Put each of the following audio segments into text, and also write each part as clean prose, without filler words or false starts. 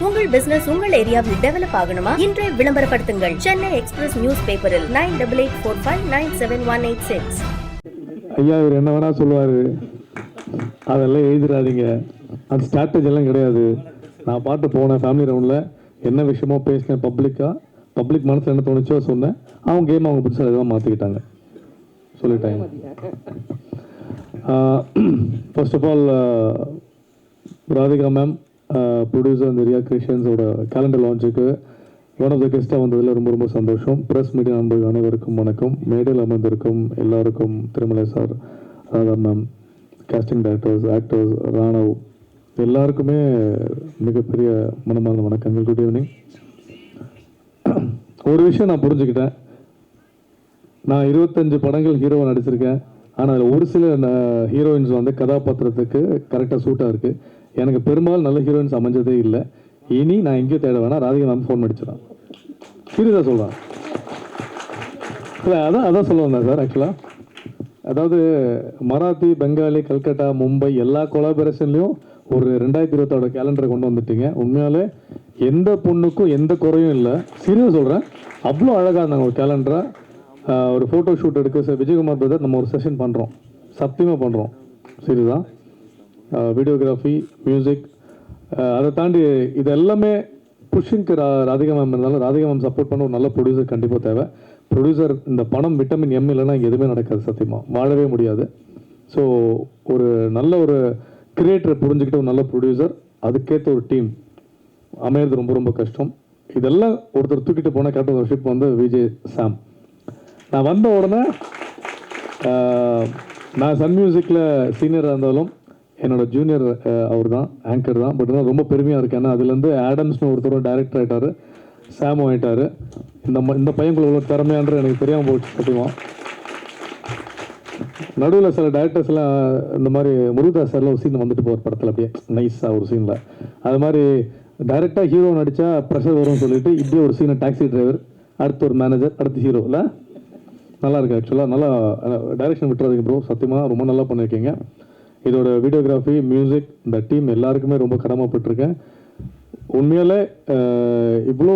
உங்கள் பிசினஸ் உங்கள் ஏரியாவில் டெவலப் ஆகணுமா? இன்றே விளம்பரப்படுத்துங்கள். சென்னை எக்ஸ்பிரஸ் நியூஸ் பேப்பரில் 9884599786. ஐயா இவர் என்ன வேணா சொல்லுவாரு, அதெல்லாம் எழுதிடாதீங்க, அது ஸ்ட்ராட்டஜி எல்லாம் கிடையாது. நான் பாட்டு போனேன் ஃபேமிலி ரவுண்டில், என்ன விஷயமோ பேசினேன் பப்ளிக் மனசில் என்ன தோணுச்சோ சொன்னேன். அவங்க கேம் அவங்க புதுசாக எதாவது மாற்றிக்கிட்டாங்க, சொல்லிட்டாங்க. First of all Radhika ma'am producer இந்த ரியா கிரியேஷன்ஸோட கேலண்டர் லான்ச்சுக்கு ஒன் ஆஃப் த கெஸ்ட்டாக வந்ததில் ரொம்ப ரொம்ப சந்தோஷம். ப்ரெஸ் மீடியா நண்பர்கள் அனைவருக்கும் வணக்கம். மேடையில் அமர்ந்திருக்கும் எல்லாருக்கும் Thirumalai sir, Radha ma'am, casting directors, actors, Ranav எல்லாருக்குமே மிகப்பெரிய மனமார்ந்த வணக்கங்கள். Good evening. ஒரு விஷயம் நான் புரிஞ்சுக்கிட்டேன், நான் 25 படங்கள் ஹீரோவை நடிச்சிருக்கேன். ஆனால் அதில் ஒரு சில ஹீரோயின்ஸ் வந்து கதாபாத்திரத்துக்கு கரெக்டாக சூட்டாக இருக்குது. எனக்கு பெரும்பாலும் நல்ல ஹீரோயின்ஸ் அமைஞ்சதே இல்லை. இனி நான் எங்கேயும் தேட வேணாம், ராதிகா மேம் ஃபோன் அடிச்சிடலாம். சீரியஸாக சொல்கிறேன். இல்லை அதான் சொல்ல வந்தேன் சார். ஆக்சுவலாக அதாவது மராத்தி, பெங்காலி, கல்கட்டா, மும்பை எல்லா கொலாபரேஷன்லேயும் ஒரு 2026 கேலண்டரை கொண்டு வந்துட்டீங்க. உண்மையாலே எந்த பொண்ணுக்கும் எந்த குறையும் இல்லை. சீரியஸாக சொல்கிறேன், அவ்வளோ அழகாக இருந்தாங்க ஒரு கேலண்டரை. ஒரு ஃபோட்டோ ஷூட் எடுக்க சார் விஜயகுமார் பிரதர் நம்ம ஒரு செஷன் பண்ணுறோம், சத்தியமாக பண்ணுறோம். சீரியஸாக வீடியோகிராஃபி, மியூசிக், அதை தாண்டி இது எல்லாமே புஷ்ஷிங்க்கு ராதிகா மேம் இருந்தாலும் ராதிகா மேம் சப்போர்ட் பண்ண ஒரு நல்ல ப்ரொடியூசர் கண்டிப்பாக தேவை. ப்ரொடியூசர் இந்த பணம் விட்டமின் எம் இல்லைன்னா இங்கே எதுவுமே நடக்காது, சத்தியமாக வாழவே முடியாது. ஸோ ஒரு நல்ல ஒரு கிரியேட்டரை புரிஞ்சுக்கிட்ட ஒரு நல்ல ப்ரொடியூசர், அதுக்கேற்ற ஒரு டீம் அமையிறது ரொம்ப ரொம்ப கஷ்டம். இதெல்லாம் ஒருத்தர் தூக்கிட்டு போன கேப்டன் ஷிப் வந்து விஜய் சாம். நான் வந்த உடனே நான் சன் மியூசிக்கில் சீனியராக இருந்தாலும் என்னோட ஜூனியர் அவர் தான், ஆங்கர் தான். பட் ரொம்ப பெருமையாக இருக்கேன். ஏன்னா அதுலேருந்து ஆடம்ஸ்னு ஒருத்தர் டைரக்டர் ஆகிட்டார், சாமோ ஆகிட்டார். இந்த பையன்குள்ள உள்ள திறமையான்றது எனக்கு தெரியாமல் போச்சு சத்தியமாக. நடுவில் சில டைரக்டர்ஸ் எல்லாம் இந்த மாதிரி முருகதாஸ் சார்ல ஒரு சீன் வந்துட்டு போகிற படத்தில் அப்படியே நைஸாக ஒரு சீனில் அது மாதிரி டைரெக்டாக ஹீரோ நடித்தா ப்ரெஷர் வரும்னு சொல்லிட்டு இப்படியே ஒரு சீனை டாக்ஸி டிரைவர், அடுத்து ஒரு மேனேஜர், அடுத்து ஹீரோ. இல்லை நல்லா இருக்கு. ஆக்சுவலாக நல்லா டைரக்ஷன் விட்டுறதுக்கு ப்ரோ, சத்தியமாக ரொம்ப நல்லா பண்ணியிருக்கீங்க. இதோட வீடியோகிராஃபி, மியூசிக், இந்த டீம் எல்லாருக்குமே ரொம்ப கடமைப்பட்டிருக்கேன். உண்மையாலே இவ்வளோ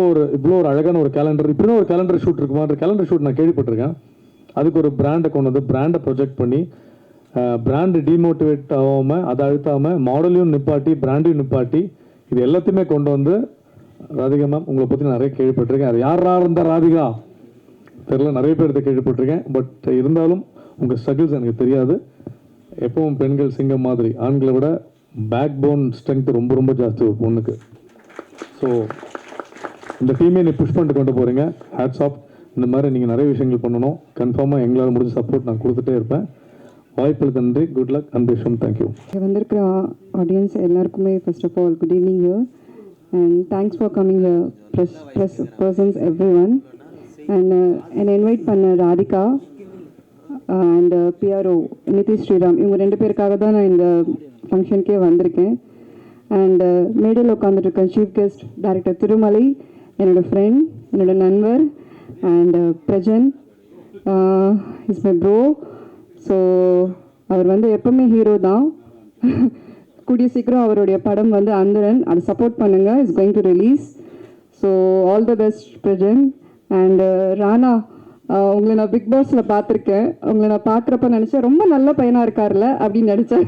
ஒரு அழகான ஒரு கேலண்டர், இப்படின்னு ஒரு கேலண்டர் ஷூட் இருக்குமான்ற கேலண்டர் ஷூட் நான் கேள்விப்பட்டிருக்கேன். அதுக்கு ஒரு பிராண்டை கொண்டு வந்து பிராண்டை ப்ரொஜெக்ட் பண்ணி பிராண்டு டிமோட்டிவேட் ஆகாமல், அதை அழுத்தாமல், மாடலையும் நிப்பாட்டி பிராண்டையும் நிப்பாட்டி இது எல்லாத்தையுமே கொண்டு வந்து ராதிகா மேம் உங்களை பற்றி நிறைய கேள்விப்பட்டிருக்கேன். அது யாரா இருந்தால் ராதிகா தெரியல, நிறைய பேர் கேள்விப்பட்டிருக்கேன். பட் இருந்தாலும் உங்கள் ஸ்ட்ரகிள்ஸ் எனக்கு தெரியாது. எப்பவும் பெண்கள் சிங்கம் மாதிரி, ஆண்களை விட பேக் போன் ஸ்ட்ரென்த் ரொம்ப ரொம்ப ஜாஸ்தி ஒரு பொண்ணுக்கு. ஸோ இந்த டீமே நீ புஷ் பண்ணிட்டு கொண்டு போகிறீங்க, ஹேட்ஸ் ஆஃப். இந்த மாதிரி நீங்கள் நிறைய விஷயங்கள் பண்ணணும். கன்ஃபார்மாக எங்களால் முடிஞ்ச சப்போர்ட் நான் கொடுத்துட்டே இருப்பேன். வாய்ப்புக்கு நன்றி, குட் லக், அண்ட் விஷம். தேங்க்யூ. வந்திருக்கிற ஆடியன்ஸ் எல்லாருக்குமே first of all good evening here and thanks for coming here, press persons everyone. And என்னை இன்வைட் பண்ண ராதிகா அண்ட் பிஆர்ஓ நிதிஷ் ஸ்ரீராம், இவங்க 2 பேருக்காக தான் நான் இந்த ஃபங்க்ஷனுக்கே வந்திருக்கேன். அண்ட் மேடையில் உட்காந்துருக்கேன் சீஃப் கெஸ்ட் டைரக்டர் திருமலை, என்னோடய ஃப்ரெண்ட், என்னோடய நண்பர். And Prajan is my bro. So அவர் வந்து எப்பவுமே ஹீரோ தான். கூடிய சீக்கிரம் அவருடைய படம் வந்து அந்தரன், அதை சப்போர்ட் பண்ணுங்கள், it's going to release. So all the best Prajan. And Rana, உங்களை நான் பிக் பாஸில் பார்த்துருக்கேன். உங்களை நான் பார்க்குறப்ப நினச்சேன் ரொம்ப நல்ல பையனாக இருக்கார்ல அப்படின்னு நினச்சேன்.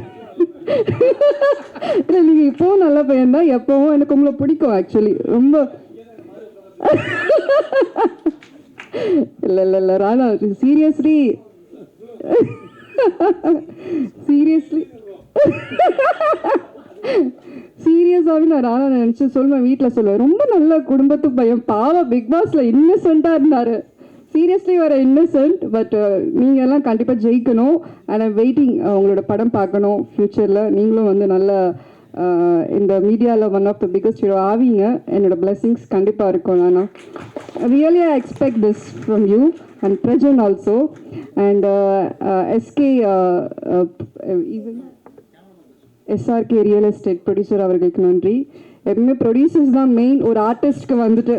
இல்லை, நீங்கள் இப்போவும் நல்ல பையன் தான், எப்போவும் எனக்கு உங்களை பிடிக்கும் ஆக்சுவலி ரொம்ப. இல்லை ராணா, சீரியஸ்லி சீரியஸாகவே நான் ராணா நினச்சி சொல்லுவேன், வீட்டில் சொல்லுவேன் ரொம்ப நல்ல குடும்பத்து பையன், பாவம் பிக் பாஸில் இன்னசென்ட்டாக இருந்தார். சீரியஸ்லி வேற இன்னசென்ட். பட் நீங்கள் எல்லாம் கண்டிப்பாக ஜெயிக்கணும். அண்ட் வெயிட்டிங் உங்களோட படம் பார்க்கணும் ஃப்யூச்சரில். நீங்களும் வந்து நல்ல இந்த மீடியாவில் one of the biggest hero ஆவீங்க. என்னோட பிளெஸிங்ஸ் கண்டிப்பாக இருக்கும். நான் really I expect this from you and Prajan also. And SK SRK real estate producer அவர்களுக்கு நன்றி. எப்பவுமே ப்ரொடியூசர்ஸ் தான் மெயின். ஒரு ஆர்டிஸ்ட்க்கு வந்துட்டு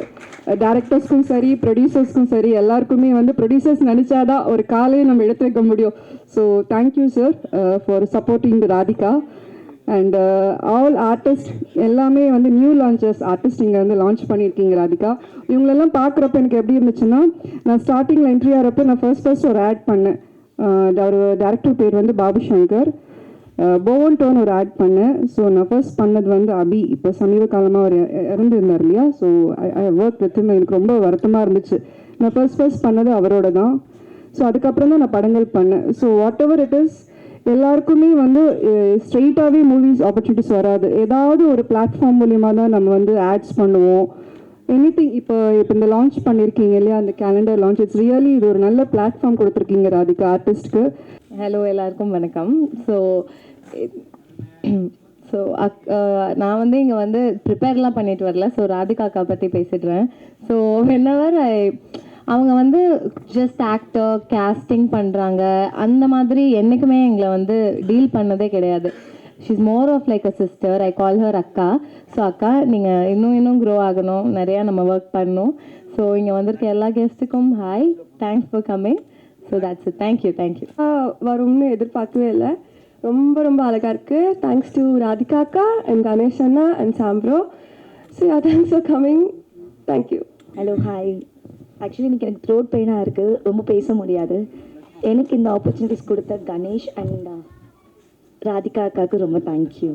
டேரக்டர்ஸ்க்கும் சரி, ப்ரொடியூசர்ஸ்க்கும் சரி, எல்லாருக்குமே வந்து ப்ரொடியூசர்ஸ் நினச்சாதான் ஒரு காலையை நம்ம எடுத்து வைக்க முடியும். So thank you sir for supporting Radhika. And all artist எல்லாமே வந்து நியூ லான்ச்சஸ் ஆர்டிஸ்ட் இங்கே வந்து லான்ச் பண்ணியிருக்கீங்க ராதிகா. இவங்களெல்லாம் பார்க்குறப்ப எனக்கு எப்படி இருந்துச்சுன்னா, நான் ஸ்டார்டிங்கில் என்ட்ரி ஆகிறப்ப நான் ஃபர்ஸ்ட் ஒரு ஆட் பண்ணேன். ஒரு டேரக்டர் பேர் வந்து பாபு சங்கர். போவன் டோன் ஒரு ஆட் பண்ணேன். ஸோ நான் ஃபர்ஸ்ட் பண்ணது வந்து அபி. இப்போ சமீப காலமாக அவர் இறந்துருந்தார் இல்லையா? ஸோ ஐ ஒர்க் வித் எனக்கு ரொம்ப வருத்தமாக இருந்துச்சு. நான் ஃபர்ஸ்ட் பண்ணது அவரோட தான். ஸோ அதுக்கப்புறம் தான் நான் படங்கள் பண்ணேன். So what ever it is, எல்லாருக்குமே வந்து ஸ்ட்ரெயிட்டாகவே மூவிஸ் ஆப்பர்ச்சுனிட்டிஸ் வராது. ஏதாவது ஒரு பிளாட்ஃபார்ம் மூலியமாக தான் நம்ம வந்து ஆட்ஸ் பண்ணுவோம். எனிதிங் இப்போ இந்த லான்ச் பண்ணியிருக்கீங்க இல்லையா, அந்த கேலண்டர் லான்ச், இட்ஸ் ரியலி இது ஒரு நல்ல பிளாட்ஃபார்ம் கொடுத்துருக்கீங்க ராதிகா ஆர்டிஸ்ட்க்கு. ஹலோ, எல்லாருக்கும் வணக்கம். ஸோ நான் வந்து இங்கே வந்து ப்ரிப்பேர்லாம் பண்ணிட்டு வரல. ஸோ ராதிகா அக்கா பற்றி பேசிடுறேன். ஸோ வென்னவர் அவங்க வந்து ஜஸ்ட் ஆக்டர் கேஸ்டிங் பண்ணுறாங்க அந்த மாதிரி என்றைக்குமே எங்களை வந்து டீல் பண்ணதே கிடையாது. She is more of like a sister. I call her akka. So அக்கா, நீங்கள் இன்னும் க்ரோ ஆகணும், நிறையா நம்ம ஒர்க் பண்ணணும். ஸோ இங்கே வந்திருக்க எல்லா கெஸ்ட்டுக்கும் hi, thanks for coming. So that's it. Thank you. வரும்னு எதிர்பார்க்கவே இல்லை. ரொம்ப அழகாக இருக்குது. தேங்க்ஸ் டு ராதிகா அக்கா அண்ட் கணேஷ் அண்ணா and Sam bro. So thanks for coming. Thank you. Hello, hi. Actually இன்றைக்கி எனக்கு த்ரோட் பெயினாக இருக்குது, ரொம்ப பேச முடியாது. எனக்கு இந்த ஆப்பர்ச்சுனிட்டிஸ் கொடுத்த கணேஷ் அண்ட் ராதிகா அக்காவுக்கு ரொம்ப தேங்க்யூ.